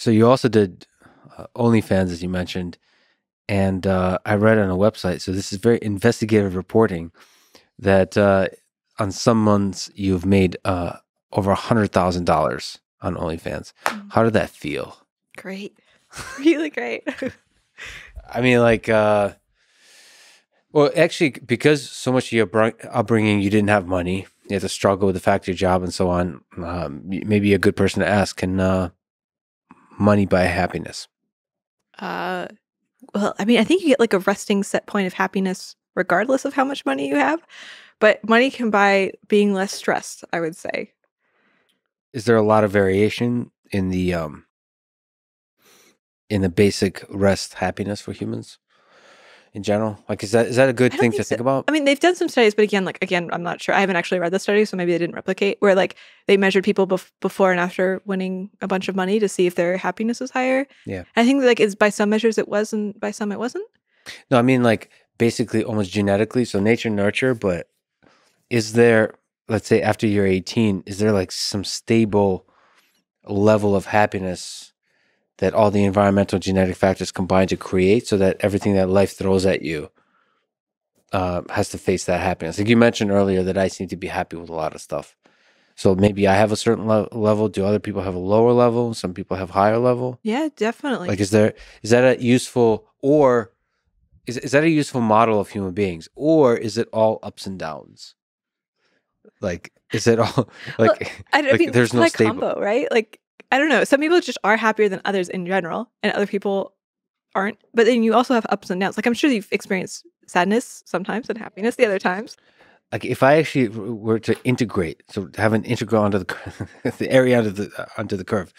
So you also did OnlyFans, as you mentioned, and I read on a website. So this is very investigative reporting that on some months you've made over $100,000 on OnlyFans. How did that feel? Great. Really great. I mean, like, well, actually, because so much of your upbringing, you didn't have money. You had to struggle with the factory job and so on. Maybe a good person to ask, can money buy happiness? Well, I mean, I think you get like a resting set point of happiness regardless of how much money you have, but money can buy being less stressed, I would say. Is there a lot of variation in the basic rest happiness for humans in general? Like, is that a good I don't thing think to so. think about? I mean, they've done some studies, but again, I'm not sure. I haven't actually read the study, so maybe they didn't replicate, where like they measured people before and after winning a bunch of money to see if their happiness was higher. Yeah. I think like it's by some measures it was, and by some it wasn't. No, I mean like basically almost genetically, so nature nurture, but is there, let's say after you're 18, is there like some stable level of happiness that all the environmental genetic factors combine to create so that everything that life throws at you has to face that happiness? Like you mentioned earlier that I seem to be happy with a lot of stuff. So maybe I have a certain level. Do other people have a lower level? Some people have higher level. Yeah, definitely. Like, is that a useful, or is that a useful model of human beings, or is it all ups and downs? Like, is it all like, Well, I mean, there's it's no not a stable combo, right? Like, I don't know. Some people just are happier than others in general, and other people aren't. But then you also have ups and downs. Like, I'm sure you've experienced sadness sometimes and happiness the other times. like if I actually were to integrate, so have an integral onto the area onto the curve.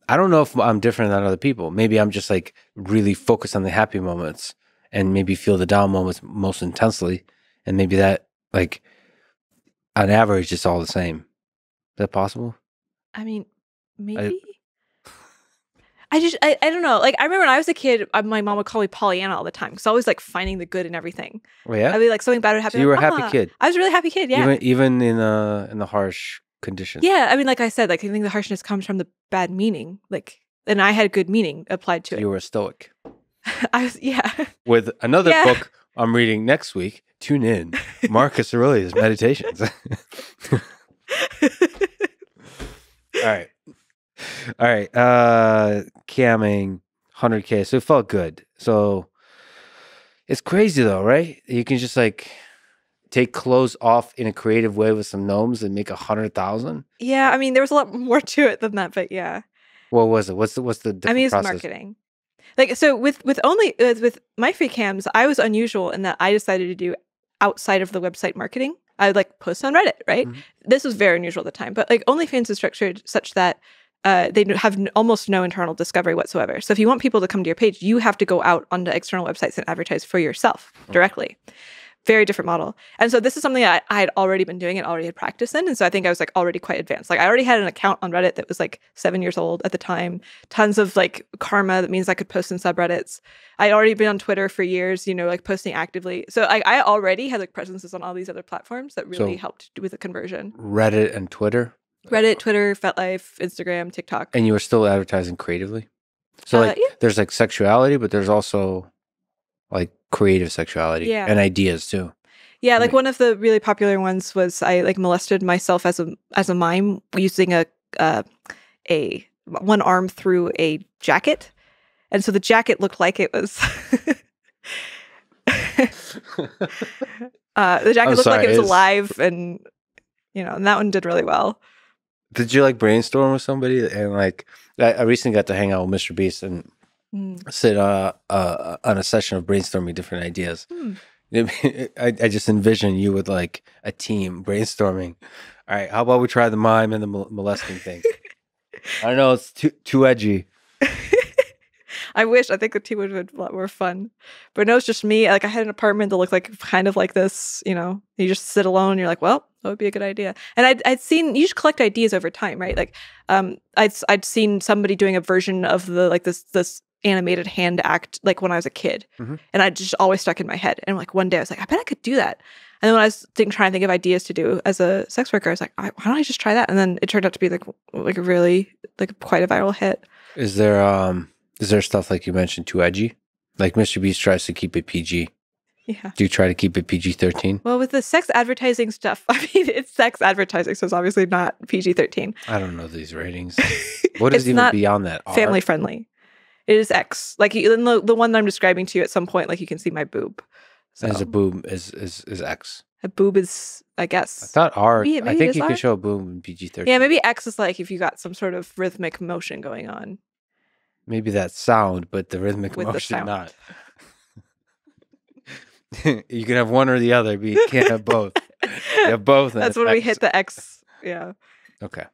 I don't know if I'm different than other people. Maybe I'm just like really focused on the happy moments and maybe feel the down moments most intensely. And maybe that, like, on average, it's all the same. Is that possible? I mean, maybe. I don't know. Like, I remember when I was a kid, my mom would call me Pollyanna all the time because I was like finding the good in everything. Oh, yeah? I'd be like, something bad would happen. So you were a like, happy kid. I was a really happy kid. Yeah. Even in the harsh conditions. Yeah. I mean, like I said, like I think the harshness comes from the bad meaning. Like, and I had good meaning applied to it. You were a stoic. I was, yeah. With another book I'm reading next week, tune in. Marcus Aurelius Meditations. All right. All right. Camming 100K. So it felt good. So it's crazy though, right? You can just like take clothes off in a creative way with some gnomes and make 100,000. Yeah, I mean, there was a lot more to it than that, but yeah. What was it? What's the different I mean, it's process? marketing. Like, so with my free cams, I was unusual in that I decided to do outside of the website marketing. I would like post on Reddit, right? Mm-hmm. This was very unusual at the time, but like OnlyFans is structured such that they have almost no internal discovery whatsoever. So if you want people to come to your page, you have to go out onto external websites and advertise for yourself directly. Very different model. And so this is something I had already been doing and already had practice in. And so I think I was like already quite advanced. Like I already had an account on Reddit that was like 7 years old at the time. Tons of like karma. That means I could post in subreddits. I'd already been on Twitter for years, you know, like posting actively. So I already had like presences on all these other platforms that really helped with the conversion. Reddit and Twitter? Reddit, Twitter, FetLife, Instagram, TikTok. And you were still advertising creatively? So like there's like sexuality, but there's also like creative sexuality and ideas too. Yeah, like one of the really popular ones was I like molested myself as a mime using a one arm through a jacket. And so the jacket looked like it was the jacket looked like it was alive, and you know, and that one did really well. Did you like brainstorm with somebody? And like I recently got to hang out with Mr. Beast and sit on a session of brainstorming different ideas. I just envision you with like a team brainstorming. All right, how about we try the mime and the molesting thing? I don't know, it's too edgy. I wish. I think the team would have been a lot more fun. But no, it's just me. Like I had an apartment that looked like kind of like this, you know. You just sit alone and you're like, well, that would be a good idea. And I'd seen, you just collect ideas over time, right? Like I'd seen somebody doing a version of the like this animated hand act like when I was a kid. And I just always stuck in my head. And like one day I was like, I bet I could do that. And then when I was trying to think of ideas to do as a sex worker, I was like, why don't I just try that? And then it turned out to be like a really like quite a viral hit. Is there stuff like you mentioned too edgy? Like Mr. Beast tries to keep it PG. Yeah. Do you try to keep it PG-13? Well, with the sex advertising stuff, I mean, it's sex advertising, so it's obviously not PG-13. I don't know these ratings. What It's is even not beyond that? R? family friendly. It is X. Like the one that I'm describing to you at some point, like you can see my boob. So As a boob is X. a boob is, I I guess. thought R. Maybe I it think is you R? can show a boob in PG-13. Yeah, maybe X is like if you got some sort of rhythmic motion going on. Maybe that sound, but the rhythmic With the motion sound. not. You can have one or the other, but you can't have both. You have both. and That's it's when we X. hit the X. Yeah. Okay.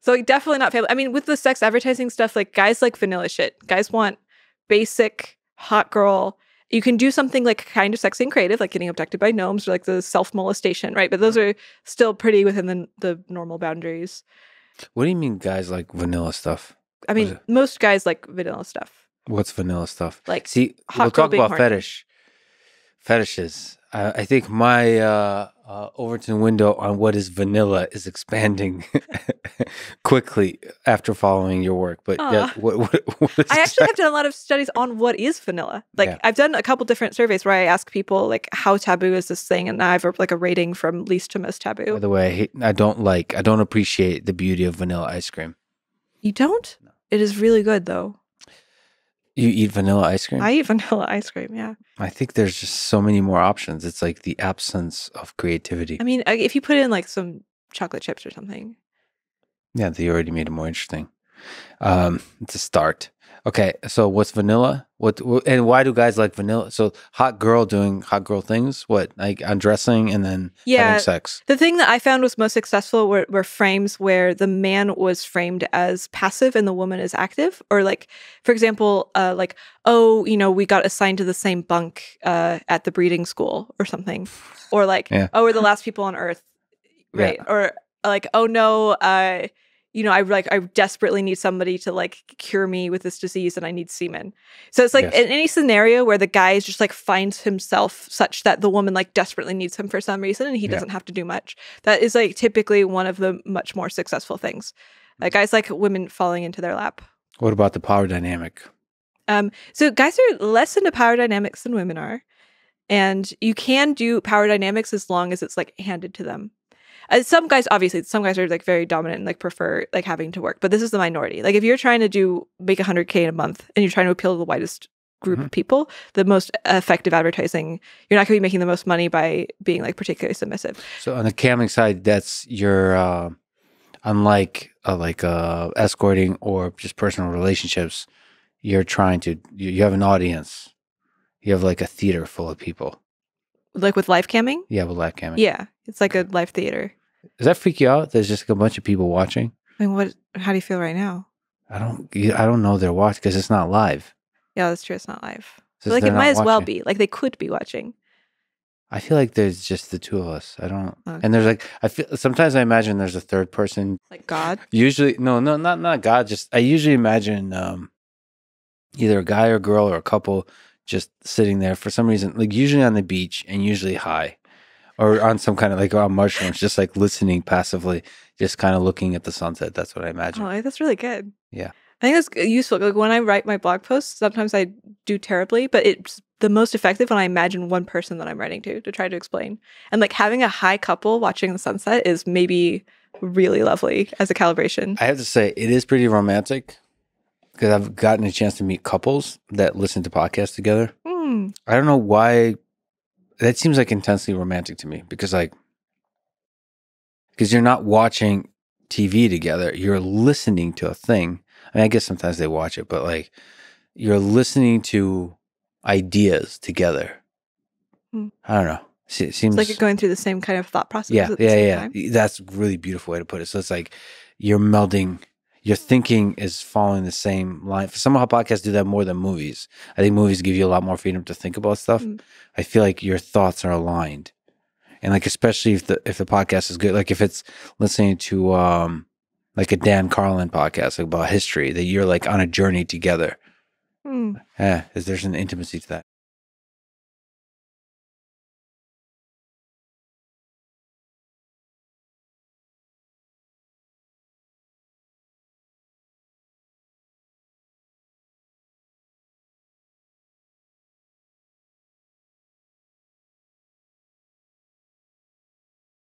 So like, definitely not family. I mean, with the sex advertising stuff, like guys like vanilla shit. Guys want basic hot girl. You can do something like kind of sexy and creative, like getting abducted by gnomes or like the self-molestation, right? But those are still pretty within the normal boundaries. What do you mean, guys like vanilla stuff? I mean, most guys like vanilla stuff. What's vanilla stuff? Like See, hot we'll girl talk being about horny. fetishes. I think my Overton window on what is vanilla is expanding quickly after following your work. But yeah, Aw. what is I actually have done a lot of studies on what is vanilla. Like Yeah. I've done a couple different surveys where I ask people like how taboo is this thing, and I have like a rating from least to most By taboo. the way, I don't appreciate the beauty of vanilla ice cream. You don't? It is really good though. You eat vanilla ice cream? I eat vanilla ice cream. Yeah. I think there's just so many more options. It's like the absence of creativity. I mean, if you put in like some chocolate chips or something. Yeah, they already made it more interesting. It's a start. Okay, so what's vanilla? What and why do guys like vanilla? So hot girl doing hot girl things? What, like undressing and then Yeah. having sex? The thing that I found was most successful were frames where the man was framed as passive and the woman is active. Or like, for example, like, oh, you know, we got assigned to the same bunk at the breeding school or something. Or like, Yeah. oh, we're the last people on Earth. Right. Yeah. Or like, oh no, you know, I desperately need somebody to like cure me with this disease and I need semen. So it's like Yes. in any scenario where the guy is just like finds himself such that the woman like desperately needs him for some reason and he Yeah. doesn't have to do much. That is like typically one of the much more successful things. Like guys like women falling into their lap. What about the power dynamic? So guys are less into power dynamics than women are. And you can do power dynamics as long as it's like handed to them. Some guys are like very dominant and like prefer like having to work, but this is the minority. Like if you're trying to make 100K in a month and you're trying to appeal to the widest group of people, the most effective advertising, you're not going to be making the most money by being like particularly submissive. So on the camming side, that's your unlike escorting or just personal relationships. You're trying to you have an audience. You have like a theater full of people. Like with live camming? Yeah, with live camming. Yeah, it's like a live theater. Does that freak you out? There's just like a bunch of people watching. I mean, how do you feel right now? I don't know they're watching because it's not live. Yeah, that's true. It's not live. Says But like they're it might not as well watching. be. Like they could be watching. I feel like there's just the two of us. I don't. Okay. And there's like I feel sometimes I imagine there's a third person. Like God. Usually, no, not God. Just I usually imagine either a guy or girl or a couple just sitting there for some reason, like usually on the beach and usually high, or on some kind of like on mushrooms, just like listening passively, just kind of looking at the sunset. That's what I imagine. Oh, that's really good. Yeah. I think that's useful. Like when I write my blog posts, sometimes I do terribly, but it's the most effective when I imagine one person that I'm writing to try to explain. And like having a high couple watching the sunset is maybe really lovely as a calibration. I have to say, it is pretty romantic because I've gotten a chance to meet couples that listen to podcasts together. I don't know why. That seems like intensely romantic to me because you're not watching TV together. You're listening to a thing. I mean, I guess sometimes they watch it, but like you're listening to ideas together. I don't know. It seems It's like you're going through the same kind of thought process. Yeah, at the same time. That's a really beautiful way to put it. So it's like you're melding. Your thinking is following the same line. Somehow podcasts do that more than movies. I think movies give you a lot more freedom to think about stuff. I feel like your thoughts are aligned, and like especially if the podcast is good, like if it's listening to like a Dan Carlin podcast like about history, that you're like on a journey together. There's an intimacy to that.